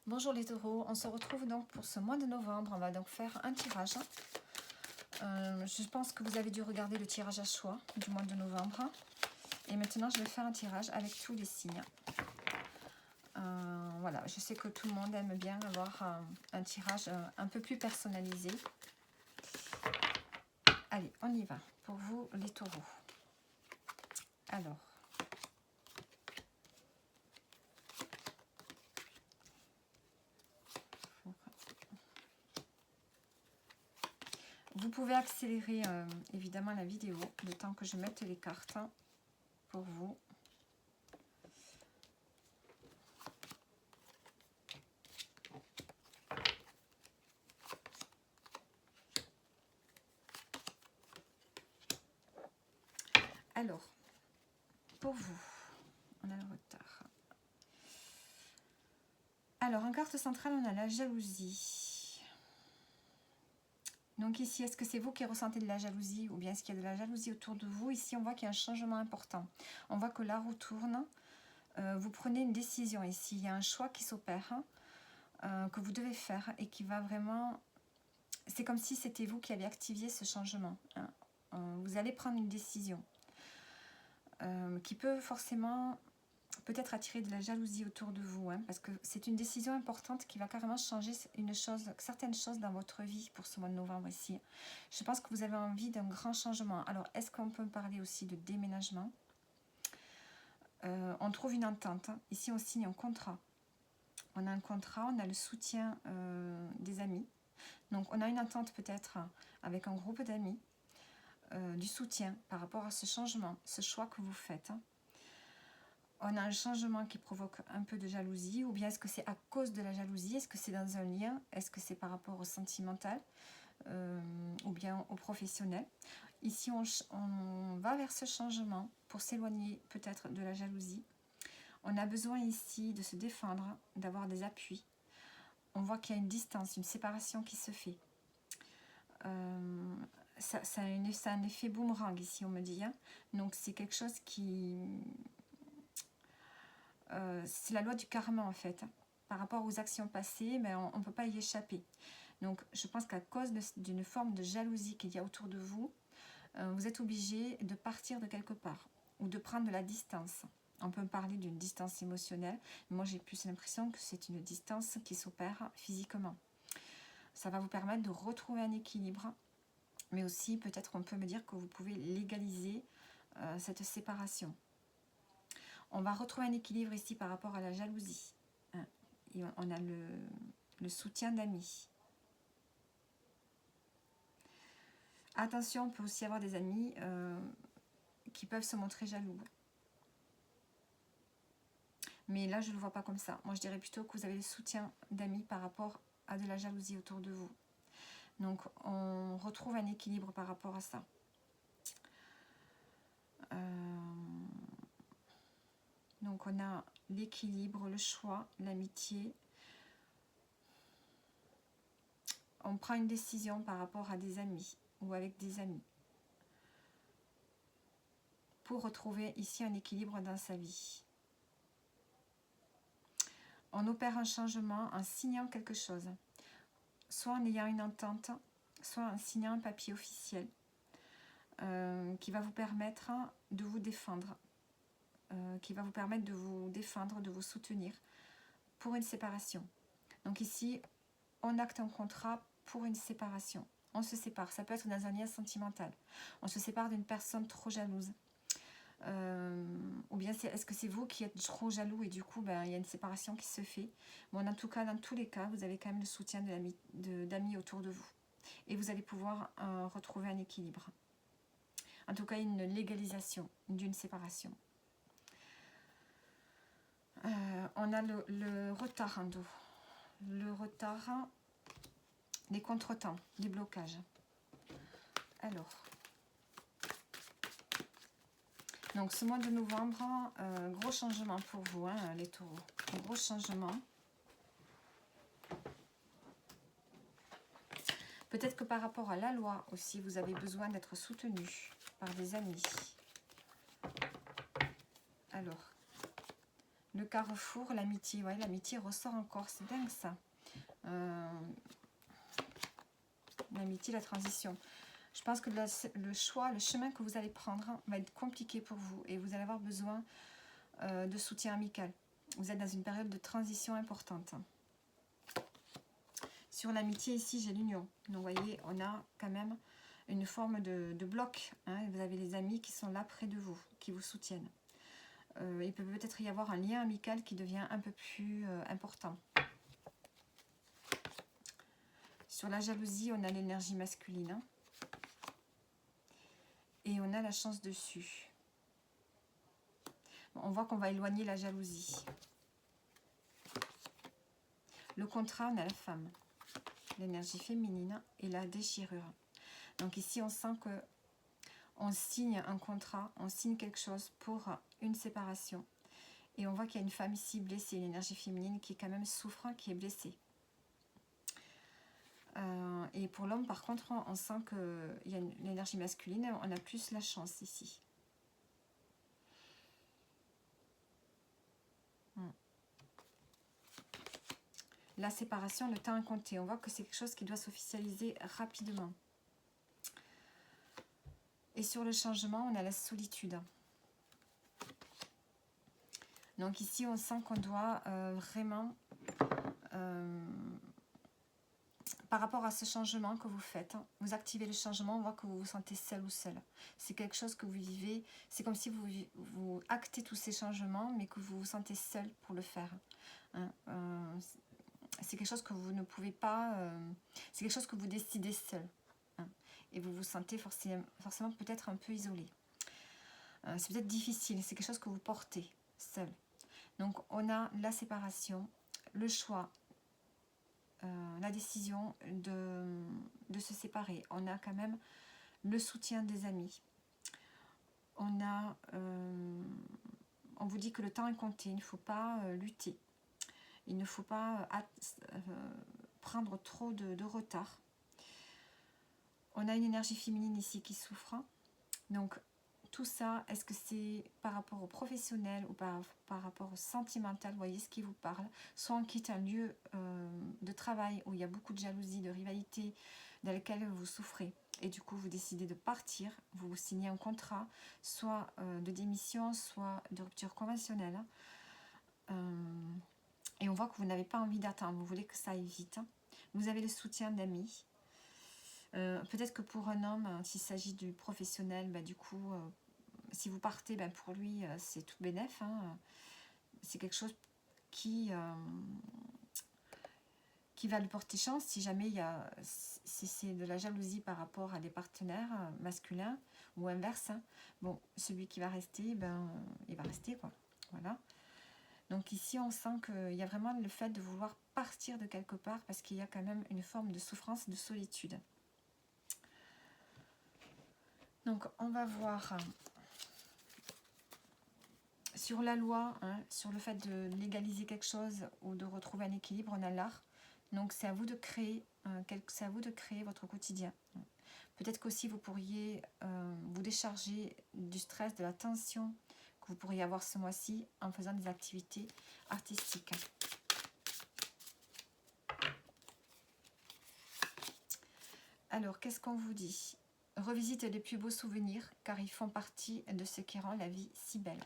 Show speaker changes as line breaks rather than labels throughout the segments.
Bonjour les taureaux, on se retrouve donc pour ce mois de novembre. On va donc faire un tirage. Je pense que vous avez dû regarder le tirage à choix du mois de novembre. Et maintenant, je vais faire un tirage avec tous les signes. Voilà, je sais que tout le monde aime bien avoir un tirage un peu plus personnalisé. Allez, on y va. Pour vous, les taureaux. Alors. Vous pouvez accélérer évidemment la vidéo le temps que je mette les cartes pour vous. Alors, pour vous, on a le retard. Alors, en carte centrale, on a la jalousie. Donc ici, est-ce que c'est vous qui ressentez de la jalousie ou bien est-ce qu'il y a de la jalousie autour de vous? Ici, on voit qu'il y a un changement important. On voit que la roue tourne. Vous prenez une décision ici. Il y a un choix qui s'opère, que vous devez faire et qui va vraiment... C'est comme si c'était vous qui avez activé ce changement. Vous allez prendre une décision qui peut forcément... peut-être attirer de la jalousie autour de vous, parce que c'est une décision importante qui va carrément changer certaines choses dans votre vie pour ce mois de novembre ici. Je pense que vous avez envie d'un grand changement. Alors, est-ce qu'on peut parler aussi de déménagement? On trouve une entente. Ici, on signe un contrat. On a un contrat, on a le soutien des amis. Donc, on a une entente peut-être avec un groupe d'amis, du soutien par rapport à ce changement, ce choix que vous faites. On a un changement qui provoque un peu de jalousie, ou bien est-ce que c'est à cause de la jalousie? Est-ce que c'est dans un lien? Est-ce que c'est par rapport au sentimental ou bien au professionnel? Ici, on va vers ce changement pour s'éloigner peut-être de la jalousie. On a besoin ici de se défendre, d'avoir des appuis. On voit qu'il y a une distance, une séparation qui se fait. Ça a un effet boomerang ici, on me dit. Donc, c'est quelque chose qui... c'est la loi du karma en fait. Par rapport aux actions passées, mais on ne peut pas y échapper. Donc je pense qu'à cause d'une forme de jalousie qu'il y a autour de vous, vous êtes obligé de partir de quelque part ou de prendre de la distance. On peut parler d'une distance émotionnelle. Moi j'ai plus l'impression que c'est une distance qui s'opère physiquement. Ça va vous permettre de retrouver un équilibre, mais aussi peut-être on peut me dire que vous pouvez légaliser cette séparation. On va retrouver un équilibre ici par rapport à la jalousie. Et on a le soutien d'amis. Attention, on peut aussi avoir des amis qui peuvent se montrer jaloux. Mais là, je ne le vois pas comme ça. Moi, je dirais plutôt que vous avez le soutien d'amis par rapport à de la jalousie autour de vous. Donc, on retrouve un équilibre par rapport à ça. Donc, on a l'équilibre, le choix, l'amitié. On prend une décision par rapport à des amis ou avec des amis pour retrouver ici un équilibre dans sa vie. On opère un changement en signant quelque chose, soit en ayant une entente, soit en signant un papier officiel qui va vous permettre de vous défendre, de vous soutenir pour une séparation. Donc ici, on acte un contrat pour une séparation. On se sépare, ça peut être dans un lien sentimental. On se sépare d'une personne trop jalouse. Ou bien est-ce que c'est vous qui êtes trop jaloux et du coup il y a une séparation qui se fait. Bon, en tout cas, dans tous les cas, vous avez quand même le soutien d'amis autour de vous et vous allez pouvoir retrouver un équilibre, en tout cas une légalisation d'une séparation. On a le retard en dos, le retard, les contretemps, les blocages. Alors, donc ce mois de novembre, gros changement pour vous, les taureaux. Gros changement. Peut-être que par rapport à la loi aussi, vous avez besoin d'être soutenu par des amis. Alors, Le carrefour, l'amitié. Ouais, l'amitié ressort encore. C'est dingue ça. L'amitié, la transition. Je pense que le choix, le chemin que vous allez prendre va être compliqué pour vous. Et vous allez avoir besoin de soutien amical. Vous êtes dans une période de transition importante. Sur l'amitié, ici, j'ai l'union. Donc, vous voyez, on a quand même une forme de bloc. Hein. Vous avez les amis qui sont là près de vous, qui vous soutiennent. Il peut peut-être y avoir un lien amical qui devient un peu plus important. Sur la jalousie, on a l'énergie masculine. Hein. Et on a la chance dessus. Bon, on voit qu'on va éloigner la jalousie. Le contrat, on a la femme. L'énergie féminine et la déchirure. Donc ici, on sent que on signe un contrat, on signe quelque chose pour une séparation. Et on voit qu'il y a une femme ici blessée, une énergie féminine qui est quand même souffrant, qui est blessée. Et pour l'homme, par contre, on sent qu'il y a l'énergie masculine, on a plus la chance ici. La séparation, le temps est compté. On voit que c'est quelque chose qui doit s'officialiser rapidement. Et sur le changement, on a la solitude. Donc ici, on sent qu'on doit vraiment, par rapport à ce changement que vous faites, hein, vous activez le changement, on voit que vous vous sentez seul ou seul. C'est quelque chose que vous vivez, c'est comme si vous actez tous ces changements, mais que vous vous sentez seul pour le faire. Hein, c'est quelque chose que vous ne pouvez pas, c'est quelque chose que vous décidez seul. Hein, et vous vous sentez forcément peut-être un peu isolé. C'est peut-être difficile, c'est quelque chose que vous portez seul. Donc on a la séparation, le choix, la décision de se séparer. On a quand même le soutien des amis. On vous dit que le temps est compté, il ne faut pas lutter. Il ne faut pas prendre trop de retard. On a une énergie féminine ici qui souffre. Donc tout ça, est-ce que c'est par rapport au professionnel ou par rapport au sentimental? Vous voyez ce qui vous parle. Soit on quitte un lieu de travail où il y a beaucoup de jalousie, de rivalité, dans lequel vous souffrez. Et du coup, vous décidez de partir. Vous signez un contrat, soit de démission, soit de rupture conventionnelle. Et on voit que vous n'avez pas envie d'attendre. Vous voulez que ça aille vite. Vous avez le soutien d'amis. Peut-être que pour un homme, s'il s'agit du professionnel, du coup, si vous partez, pour lui, c'est tout bénef. Hein. C'est quelque chose qui va lui porter chance si jamais si c'est de la jalousie par rapport à des partenaires masculins ou inverse. Hein. Bon, celui qui va rester, il va rester, quoi. Voilà. Donc ici, on sent qu'il y a vraiment le fait de vouloir partir de quelque part parce qu'il y a quand même une forme de souffrance, de solitude. Donc, on va voir sur la loi, hein, sur le fait de légaliser quelque chose ou de retrouver un équilibre, on a l'art. Donc, c'est à vous de créer, votre quotidien. Peut-être qu'aussi, vous pourriez vous décharger du stress, de la tension que vous pourriez avoir ce mois-ci en faisant des activités artistiques. Alors, qu'est-ce qu'on vous dit ? Revisite les plus beaux souvenirs, car ils font partie de ce qui rend la vie si belle.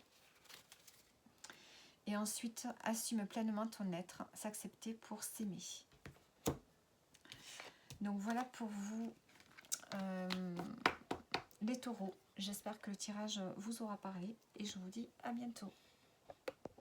Et ensuite, assume pleinement ton être, s'accepter pour s'aimer. Donc voilà pour vous, les taureaux. J'espère que le tirage vous aura parlé et je vous dis à bientôt.